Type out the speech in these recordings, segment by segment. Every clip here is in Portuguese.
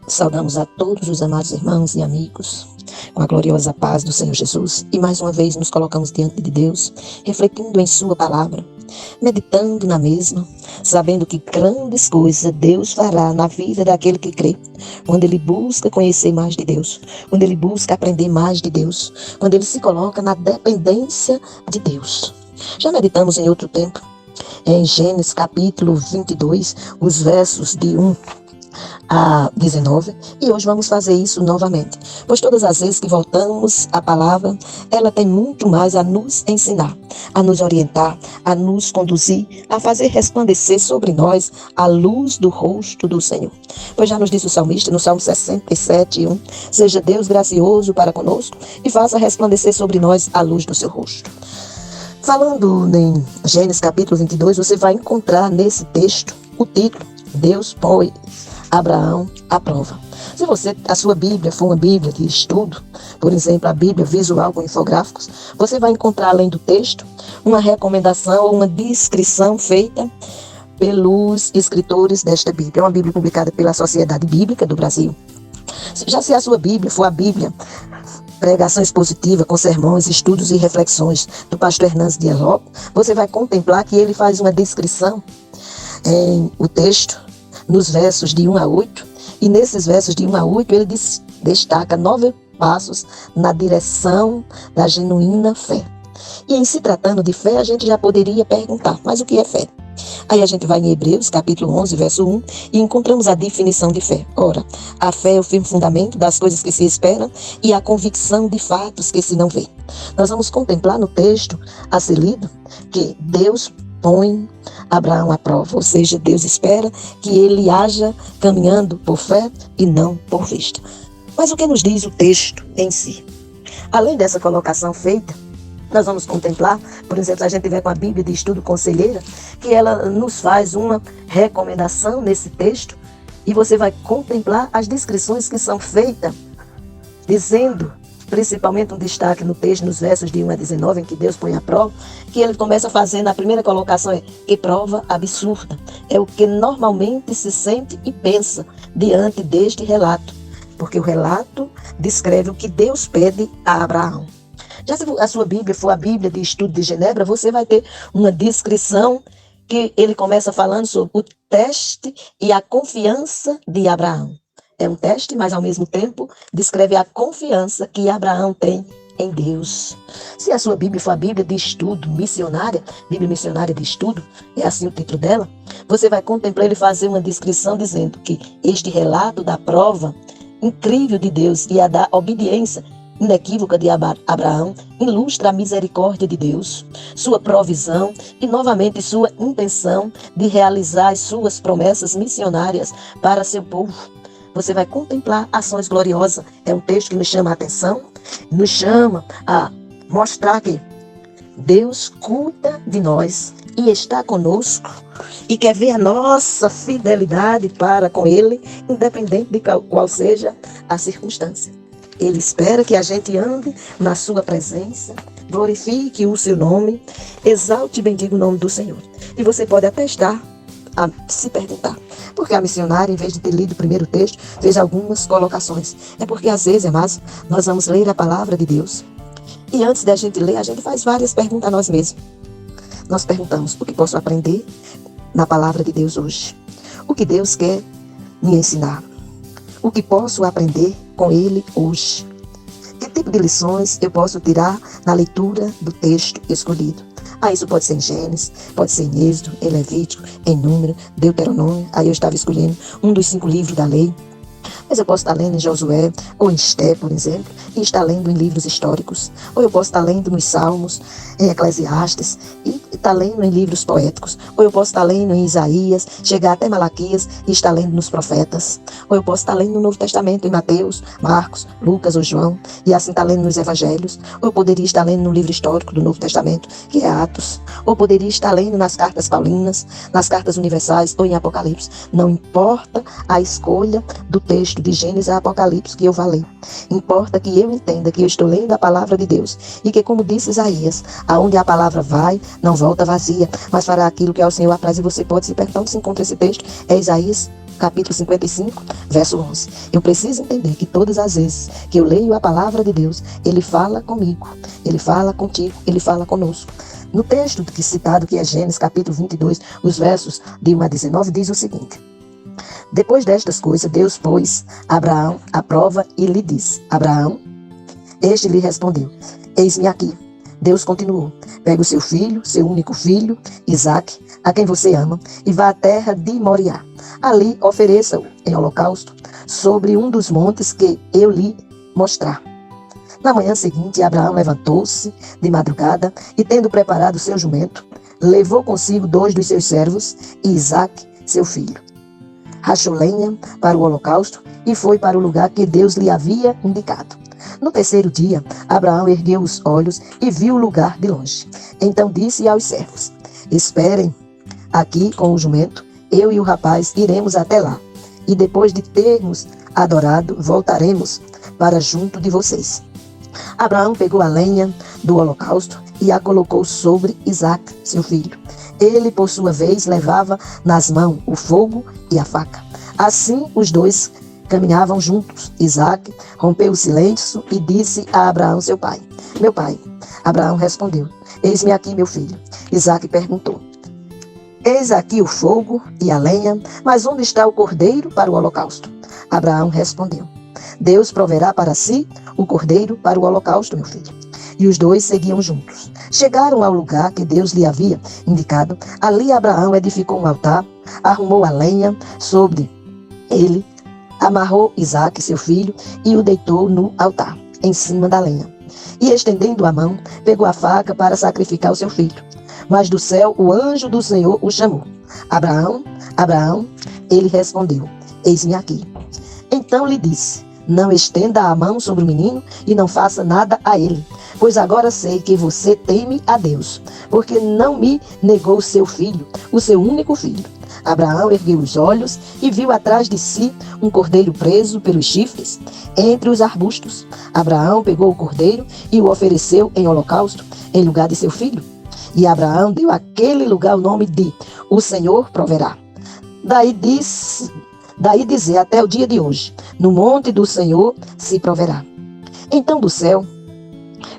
Saudamos a todos os amados irmãos e amigos com a gloriosa paz do Senhor Jesus e mais uma vez nos colocamos diante de Deus, refletindo em Sua palavra, meditando na mesma, sabendo que grandes coisas Deus fará na vida daquele que crê, quando ele busca conhecer mais de Deus, quando ele busca aprender mais de Deus, quando ele se coloca na dependência de Deus. Já meditamos em outro tempo, em Gênesis capítulo 22, os versos de 1 a 19, e hoje vamos fazer isso novamente, pois todas as vezes que voltamos à palavra, ela tem muito mais a nos ensinar, a nos orientar, a nos conduzir, a fazer resplandecer sobre nós a luz do rosto do Senhor. Pois já nos disse o salmista no Salmo 67:1, seja Deus gracioso para conosco e faça resplandecer sobre nós a luz do seu rosto. Falando em Gênesis capítulo 22, você vai encontrar nesse texto o título, Deus põe Abraão à prova. Se a sua Bíblia for uma Bíblia de estudo, por exemplo, a Bíblia visual com infográficos, você vai encontrar além do texto uma recomendação ou uma descrição feita pelos escritores desta Bíblia. É uma Bíblia publicada pela Sociedade Bíblica do Brasil. Já se a sua Bíblia for a Bíblia Pregação Expositiva com sermões, estudos e reflexões do pastor Hernandes Dias Lopes, você vai contemplar que ele faz uma descrição em o texto nos versos de 1 a 8, e nesses versos de 1 a 8 ele destaca 9 passos na direção da genuína fé. E em se tratando de fé, a gente já poderia perguntar, mas o que é fé? Aí a gente vai em Hebreus, capítulo 11, verso 1, e encontramos a definição de fé. Ora, a fé é o firme fundamento das coisas que se esperam e a convicção de fatos que se não vê. Nós vamos contemplar no texto a ser lido que Deus põe Abraão à prova, ou seja, Deus espera que ele haja caminhando por fé e não por vista. Mas o que nos diz o texto em si? Além dessa colocação feita, nós vamos contemplar, por exemplo, se a gente tiver com a Bíblia de Estudo Conselheira, que ela nos faz uma recomendação nesse texto, e você vai contemplar as descrições que são feitas, dizendo, principalmente um destaque no texto, nos versos de 1 a 19, em que Deus põe à prova, que ele começa fazendo, a primeira colocação é, que prova absurda. É o que normalmente se sente e pensa diante deste relato, porque o relato descreve o que Deus pede a Abraão. Já se a sua Bíblia for a Bíblia de Estudo de Genebra, você vai ter uma descrição que ele começa falando sobre o teste e a confiança de Abraão. É um teste, mas ao mesmo tempo descreve a confiança que Abraão tem em Deus. Se a sua Bíblia for a Bíblia de Estudo Missionária, Bíblia Missionária de Estudo, é assim o título dela, você vai contemplar ele fazer uma descrição dizendo que este relato da prova incrível de Deus e a da obediência inequívoca de Abraão ilustra a misericórdia de Deus, sua provisão e novamente sua intenção de realizar as suas promessas missionárias para seu povo. Você vai contemplar ações gloriosas. É um texto que nos chama a atenção, nos chama a mostrar que Deus cuida de nós e está conosco e quer ver a nossa fidelidade para com Ele, independente de qual seja a circunstância. Ele espera que a gente ande na sua presença, glorifique o seu nome, exalte e bendiga o nome do Senhor. E você pode até estar a se perguntar, porque a missionária, em vez de ter lido o primeiro texto, fez algumas colocações. É porque às vezes, amados, nós vamos ler a palavra de Deus e antes da gente ler, a gente faz várias perguntas a nós mesmos. Nós perguntamos, o que posso aprender na palavra de Deus hoje? O que Deus quer me ensinar? O que posso aprender com Ele hoje? Que tipo de lições eu posso tirar na leitura do texto escolhido? Isso pode ser em Gênesis, pode ser em Êxodo, em Levítico, em Número, Deuteronômio. Aí eu estava escolhendo um dos 5 livros da lei. Mas eu posso estar lendo em Josué ou em Esté, por exemplo, e estar lendo em livros históricos. Ou eu posso estar lendo nos Salmos, em Eclesiastes, e estar lendo em livros poéticos. Ou eu posso estar lendo em Isaías, chegar até Malaquias e estar lendo nos profetas. Ou eu posso estar lendo no Novo Testamento, em Mateus, Marcos, Lucas ou João, e assim estar lendo nos Evangelhos. Ou eu poderia estar lendo no livro histórico do Novo Testamento, que é Atos. Ou poderia estar lendo nas cartas paulinas, nas cartas universais ou em Apocalipse. Não importa a escolha do texto de Gênesis a Apocalipse que eu vá ler. Importa que eu entenda que eu estou lendo a palavra de Deus e que, como disse Isaías, aonde a palavra vai, não volta vazia, mas fará aquilo que ao Senhor apraz. E você pode se perguntar onde se encontra esse texto. É Isaías capítulo 55, verso 11. Eu preciso entender que todas as vezes que eu leio a palavra de Deus, Ele fala comigo, Ele fala contigo, Ele fala conosco. No texto que citado, que é Gênesis, capítulo 22, os versos de 1 a 19, diz o seguinte: depois destas coisas, Deus pôs Abraão à prova e lhe disse: Abraão, este lhe respondeu: eis-me aqui. Deus continuou: pega o seu filho, seu único filho, Isaque, a quem você ama, e vá à terra de Moriá. Ali ofereça-o em holocausto sobre um dos montes que eu lhe mostrar. Na manhã seguinte, Abraão levantou-se de madrugada e, tendo preparado seu jumento, levou consigo 2 dos seus servos e Isaque, seu filho. Rachou lenha para o holocausto e foi para o lugar que Deus lhe havia indicado. No terceiro dia, Abraão ergueu os olhos e viu o lugar de longe. Então disse aos servos: esperem aqui com o jumento, eu e o rapaz iremos até lá, e depois de termos adorado, voltaremos para junto de vocês. Abraão pegou a lenha do holocausto e a colocou sobre Isaque, seu filho. Ele, por sua vez, levava nas mãos o fogo e a faca. Assim, os dois caminhavam juntos. Isaque rompeu o silêncio e disse a Abraão, seu pai: meu pai. Abraão respondeu: eis-me aqui, meu filho. Isaque perguntou: eis aqui o fogo e a lenha, mas onde está o cordeiro para o holocausto? Abraão respondeu: Deus proverá para si o cordeiro para o holocausto, meu filho. E os dois seguiam juntos. Chegaram ao lugar que Deus lhe havia indicado. Ali Abraão edificou um altar, arrumou a lenha sobre ele, amarrou Isaque, seu filho, e o deitou no altar, em cima da lenha. E estendendo a mão, pegou a faca para sacrificar o seu filho. Mas do céu o anjo do Senhor o chamou: Abraão, Abraão. Ele respondeu: eis-me aqui. Então lhe disse: não estenda a mão sobre o menino e não faça nada a ele, pois agora sei que você teme a Deus, porque não me negou seu filho, o seu único filho. Abraão ergueu os olhos e viu atrás de si um cordeiro preso pelos chifres entre os arbustos. Abraão pegou o cordeiro e o ofereceu em holocausto em lugar de seu filho. E Abraão deu àquele lugar o nome de O Senhor Proverá. Daí dizer até o dia de hoje: no monte do Senhor se proverá. Então do céu,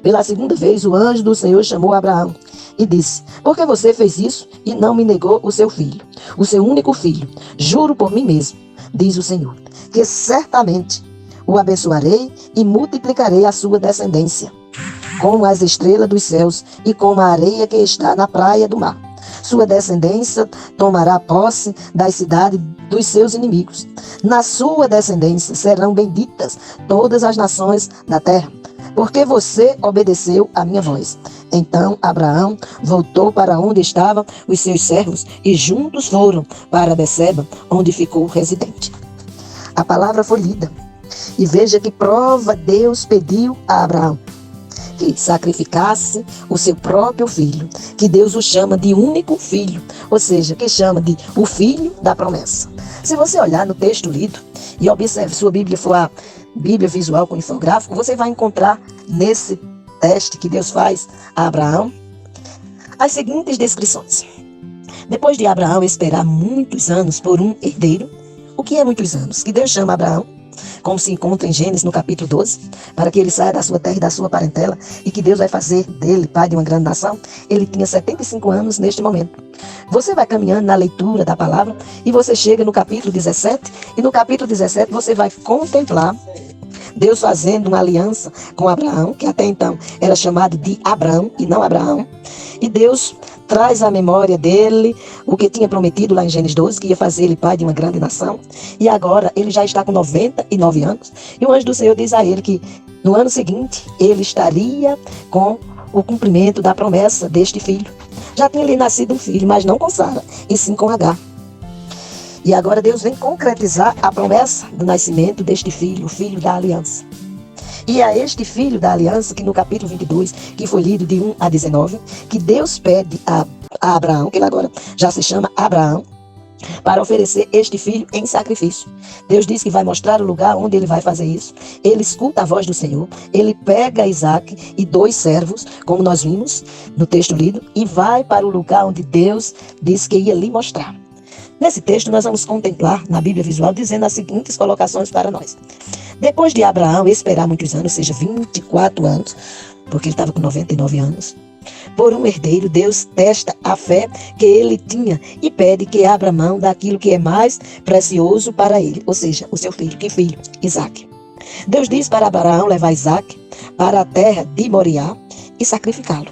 pela segunda vez, o anjo do Senhor chamou Abraão e disse: por que você fez isso e não me negou o seu filho, o seu único filho? Juro por mim mesmo, diz o Senhor, que certamente o abençoarei e multiplicarei a sua descendência, como as estrelas dos céus e como a areia que está na praia do mar. Sua descendência tomará posse das cidades dos seus inimigos. Na sua descendência serão benditas todas as nações da terra, porque você obedeceu a minha voz. Então Abraão voltou para onde estavam os seus servos e juntos foram para Beceba, onde ficou residente. A palavra foi lida. E veja que prova Deus pediu a Abraão: que sacrificasse o seu próprio filho, que Deus o chama de único filho, ou seja, que chama de o filho da promessa. Se você olhar no texto lido e observe, sua Bíblia for a Bíblia visual com infográfico, você vai encontrar nesse teste que Deus faz a Abraão as seguintes descrições. Depois de Abraão esperar muitos anos por um herdeiro, o que é muitos anos? Que Deus chama Abraão, como se encontra em Gênesis no capítulo 12, para que ele saia da sua terra e da sua parentela, e que Deus vai fazer dele pai de uma grande nação. Ele tinha 75 anos neste momento. Você vai caminhando na leitura da palavra e você chega no capítulo 17, e no capítulo 17 você vai contemplar Deus fazendo uma aliança com Abraão, que até então era chamado de Abrão e não Abraão. E Deus traz à memória dele o que tinha prometido lá em Gênesis 12, que ia fazer ele pai de uma grande nação. E agora ele já está com 99 anos. E o anjo do Senhor diz a ele que no ano seguinte ele estaria com o cumprimento da promessa deste filho. Já tinha lhe nascido um filho, mas não com Sara, e sim com Agar. E agora Deus vem concretizar a promessa do nascimento deste filho, o filho da aliança. E é este filho da aliança que no capítulo 22, que foi lido de 1 a 19, que Deus pede a Abraão, que ele agora já se chama Abraão, para oferecer este filho em sacrifício. Deus diz que vai mostrar o lugar onde ele vai fazer isso. Ele escuta a voz do Senhor, ele pega Isaque e 2 servos, como nós vimos no texto lido, e vai para o lugar onde Deus disse que ia lhe mostrar. Nesse texto, nós vamos contemplar na Bíblia Visual dizendo as seguintes colocações para nós. Depois de Abraão esperar muitos anos, ou seja, 24 anos, porque ele estava com 99 anos, por um herdeiro, Deus testa a fé que ele tinha e pede que abra mão daquilo que é mais precioso para ele, ou seja, o seu filho. Que filho? Isaque. Deus diz para Abraão levar Isaque para a terra de Moriá e sacrificá-lo.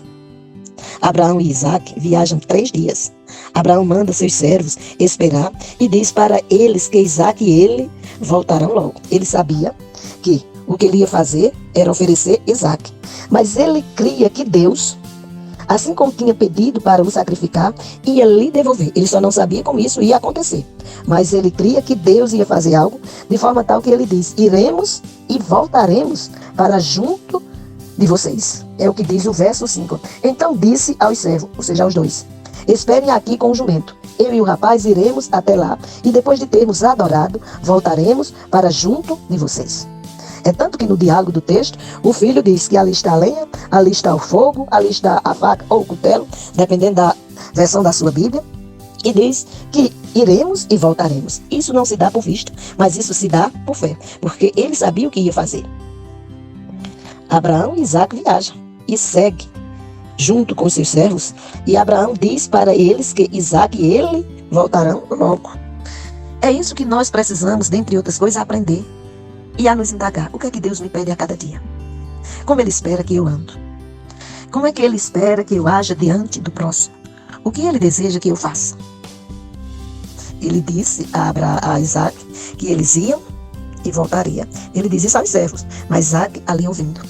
Abraão e Isaque viajam 3 dias. Abraão manda seus servos esperar e diz para eles que Isaque e ele voltarão logo. Ele sabia que o que ele ia fazer era oferecer Isaque, mas ele cria que Deus, assim como tinha pedido para o sacrificar, ia lhe devolver. Ele só não sabia como isso ia acontecer, mas ele cria que Deus ia fazer algo de forma tal que ele diz: iremos e voltaremos para junto de vocês. É o que diz o verso 5. Então disse aos servos, ou seja, aos dois: esperem aqui com o jumento. Eu e o rapaz iremos até lá e depois de termos adorado, voltaremos para junto de vocês. É tanto que no diálogo do texto, o filho diz que ali está a lenha, ali está o fogo, ali está a faca ou o cutelo, dependendo da versão da sua Bíblia, e diz que iremos e voltaremos. Isso não se dá por visto, mas isso se dá por fé, porque ele sabia o que ia fazer. Abraão e Isaque viajam e segue junto com seus servos, e Abraão diz para eles que Isaque e ele voltarão logo. É isso que nós precisamos, dentre outras coisas, aprender e a nos indagar. O que é que Deus me pede a cada dia? Como Ele espera que eu ando? Como é que Ele espera que eu haja diante do próximo? O que Ele deseja que eu faça? Ele disse a Isaque que eles iam e voltariam. Ele diz isso aos servos, mas Isaque ali ouvindo.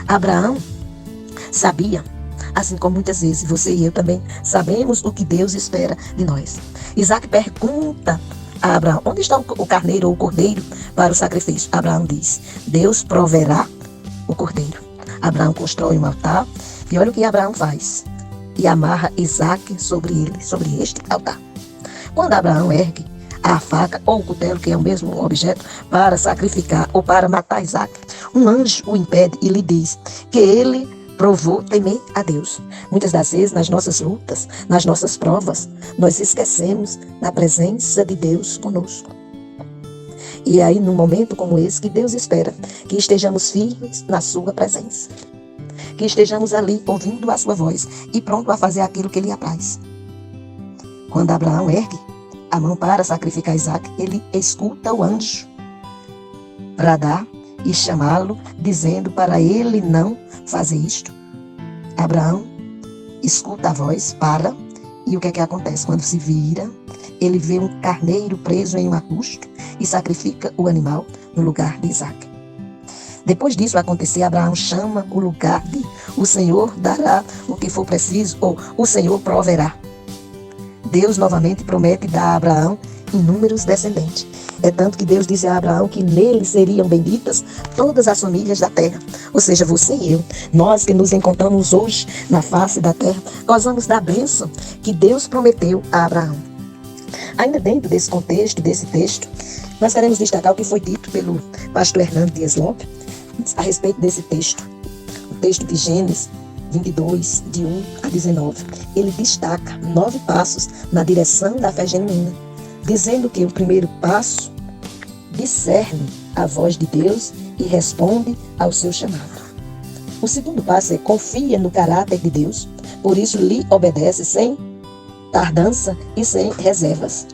Abraão sabia, assim como muitas vezes você e eu também sabemos o que Deus espera de nós. Isaque pergunta a Abraão: onde está o carneiro ou o cordeiro para o sacrifício? Abraão diz: Deus proverá o cordeiro. Abraão constrói um altar e olha o que Abraão faz: e amarra Isaque sobre ele, sobre este altar. Quando Abraão ergue a faca ou o cutelo, que é o mesmo objeto, para sacrificar ou para matar Isaque, um anjo o impede e lhe diz que ele provou temer a Deus. Muitas das vezes, nas nossas lutas, nas nossas provas, nós esquecemos da presença de Deus conosco. E é aí, num momento como esse, que Deus espera que estejamos firmes na sua presença. Que estejamos ali, ouvindo a sua voz e pronto a fazer aquilo que lhe apraz. Quando Abraão ergue a mão para sacrificar Isaque, ele escuta o anjo bradar e chamá-lo, dizendo para ele não fazer isto. Abraão escuta a voz, para, e o que é que acontece? Quando se vira, ele vê um carneiro preso em um arbusto e sacrifica o animal no lugar de Isaque. Depois disso acontecer, Abraão chama o lugar de o Senhor dará o que for preciso, ou o Senhor proverá. Deus novamente promete dar a Abraão inúmeros descendentes. É tanto que Deus disse a Abraão que nele seriam benditas todas as famílias da terra. Ou seja, você e eu, nós que nos encontramos hoje na face da terra, gozamos da bênção que Deus prometeu a Abraão. Ainda dentro desse contexto, desse texto, nós queremos destacar o que foi dito pelo pastor Hernando Dias Lopes a respeito desse texto. O texto de Gênesis 22, de 1 a 19. Ele destaca 9 passos na direção da fé genuína, dizendo que o primeiro passo discerne a voz de Deus e responde ao seu chamado. O segundo passo é confia no caráter de Deus, por isso lhe obedece sem tardança e sem reservas.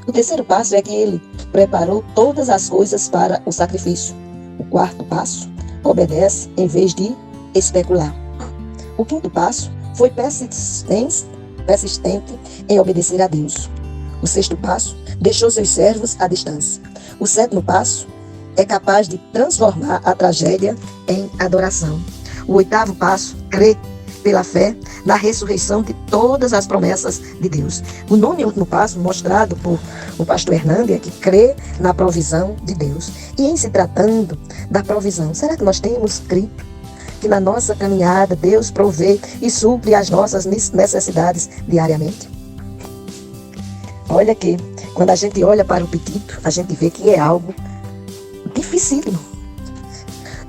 O terceiro passo é que ele preparou todas as coisas para o sacrifício. O quarto passo, obedece em vez de especular. O quinto passo foi persistente em obedecer a Deus. O sexto passo, deixou seus servos à distância. O sétimo passo é capaz de transformar a tragédia em adoração. O oitavo passo, crê pela fé na ressurreição de todas as promessas de Deus. O nono e último passo, mostrado por o pastor Hernando, é que crê na provisão de Deus. E em se tratando da provisão, será que nós temos crido que na nossa caminhada Deus provê e supre as nossas necessidades diariamente? Olha que, quando a gente olha para o pedido, a gente vê que é algo dificílimo.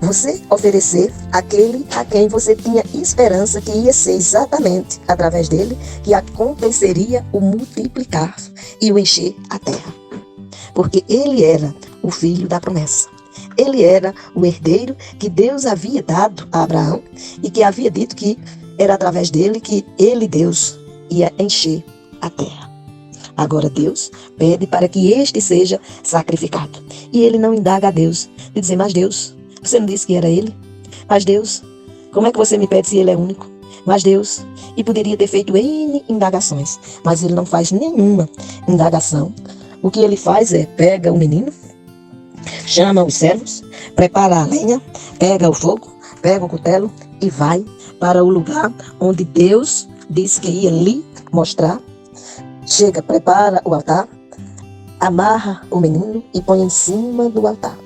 Você oferecer aquele a quem você tinha esperança que ia ser exatamente através dele que aconteceria o multiplicar. e o encher a terra. Porque ele era o filho da promessa. Ele era o herdeiro que Deus havia dado a Abraão e que havia dito que era através dele que ele, Deus, ia encher a terra. Agora Deus pede para que este seja sacrificado. E ele não indaga a Deus de dizer, mas Deus, você não disse que era ele? Mas Deus, como é que você me pede se ele é único? Mas Deus, e poderia ter feito N indagações, mas ele não faz nenhuma indagação. O que ele faz é, pega o menino, chama os servos, prepara a lenha, pega o fogo, pega o cutelo e vai para o lugar onde Deus disse que ia lhe mostrar. Chega, prepara o altar, amarra o menino e põe em cima do altar.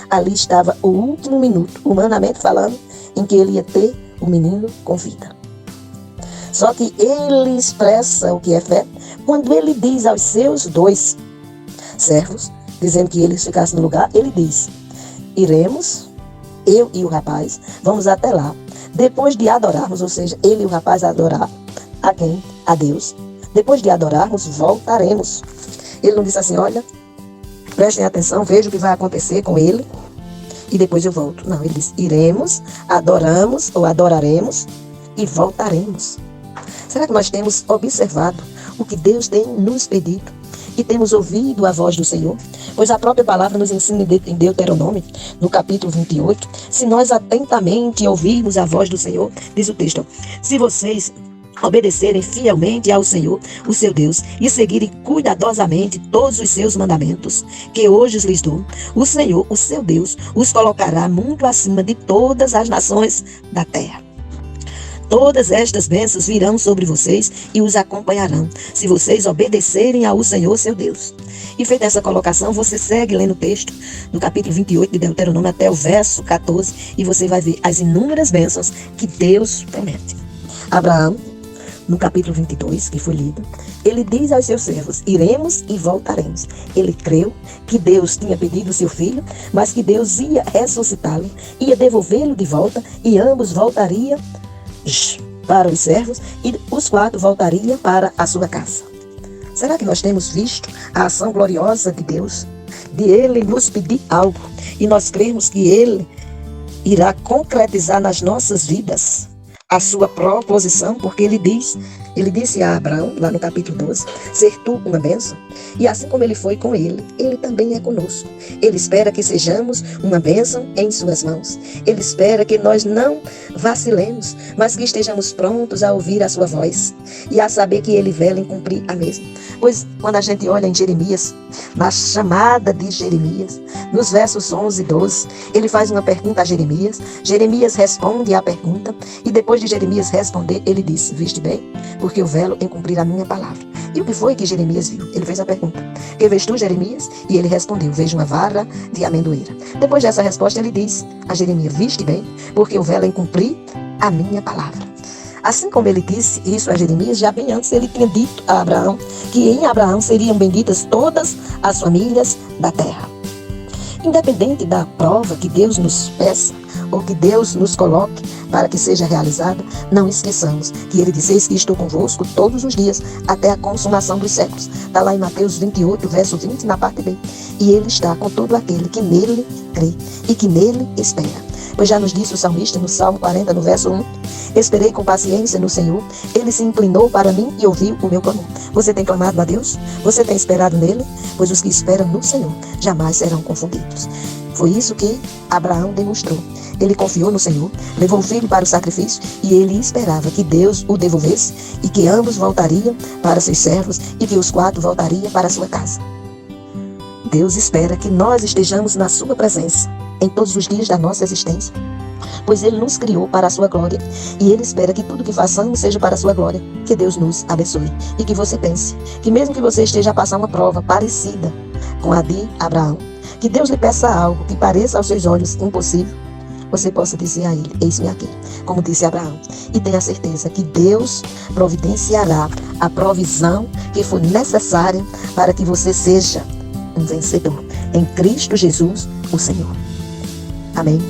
Ali estava o último minuto, humanamente falando, em que ele ia ter o menino com vida. Só que ele expressa o que é fé quando ele diz aos seus 2 servos, dizendo que eles ficassem no lugar, ele diz, iremos, eu e o rapaz, vamos até lá, depois de adorarmos, ou seja, ele e o rapaz adorar a quem? A Deus. Depois de adorarmos, voltaremos. Ele não disse assim, olha, prestem atenção, vejam o que vai acontecer com ele e depois eu volto. Não, ele disse, iremos, adoramos ou adoraremos e voltaremos. Será que nós temos observado o que Deus tem nos pedido e temos ouvido a voz do Senhor? Pois a própria palavra nos ensina em Deuteronômio, no capítulo 28, se nós atentamente ouvirmos a voz do Senhor, diz o texto, se vocês obedecerem fielmente ao Senhor, o seu Deus, e seguirem cuidadosamente todos os seus mandamentos, que hoje lhes dou, o Senhor, o seu Deus, os colocará muito acima de todas as nações da terra. Todas estas bênçãos virão sobre vocês e os acompanharão, se vocês obedecerem ao Senhor, seu Deus. E feita essa colocação, você segue lendo o texto do capítulo 28 de Deuteronômio até o verso 14, e você vai ver as inúmeras bênçãos que Deus promete. Abraão, no capítulo 22, que foi lido, ele diz aos seus servos, iremos e voltaremos. Ele creu que Deus tinha pedido o seu filho, mas que Deus ia ressuscitá-lo, ia devolvê-lo de volta, e ambos voltariam para os servos, e os 4 voltariam para a sua casa. Será que nós temos visto a ação gloriosa de Deus, de Ele nos pedir algo, e nós cremos que Ele irá concretizar nas nossas vidas a sua proposição, porque ele disse a Abraão, lá no capítulo 12, ser tu uma bênção, e assim como ele foi com ele também é conosco. Ele espera que sejamos uma bênção em suas mãos. Ele espera que nós não vacilemos, mas que estejamos prontos a ouvir a sua voz e a saber que ele vela em cumprir a mesma. Pois quando a gente olha em Jeremias, na chamada de Jeremias, nos versos 11 e 12, ele faz uma pergunta a Jeremias. Jeremias responde à pergunta, e depois de Jeremias responder, ele disse, viste bem, porque eu velo em cumprir a minha palavra. E o que foi que Jeremias viu? Ele fez a pergunta, que vês tu, Jeremias? E ele respondeu, vejo uma vara de amendoeira. Depois dessa resposta, ele diz a Jeremias, viste bem, porque eu velo em cumprir a minha palavra. Assim como ele disse isso a Jeremias, já bem antes ele tinha dito a Abraão que em Abraão seriam benditas todas as famílias da terra. Independente da prova que Deus nos peça ou que Deus nos coloque para que seja realizada, não esqueçamos que ele disse, eis que estou convosco todos os dias até a consumação dos séculos. Está lá em Mateus 28, verso 20, na parte B. E ele está com todo aquele que nele crê e que nele espera. Pois já nos disse o salmista no Salmo 40, no verso 1, esperei com paciência no Senhor, ele se inclinou para mim e ouviu o meu clamor. Você tem clamado a Deus? Você tem esperado nele? Pois os que esperam no Senhor jamais serão confundidos. Foi isso que Abraão demonstrou. Ele confiou no Senhor, levou o filho para o sacrifício e ele esperava que Deus o devolvesse e que ambos voltariam para seus servos e que os 4 voltariam para a sua casa. Deus espera que nós estejamos na sua presença em todos os dias da nossa existência, pois Ele nos criou para a sua glória e Ele espera que tudo que façamos seja para a sua glória. Que Deus nos abençoe e que você pense que mesmo que você esteja a passar uma prova parecida com a de Abraão, que Deus lhe peça algo que pareça aos seus olhos impossível, você possa dizer a Ele, eis-me aqui, como disse Abraão, e tenha certeza que Deus providenciará a provisão que for necessária para que você seja um vencedor em Cristo Jesus, o Senhor. Amém.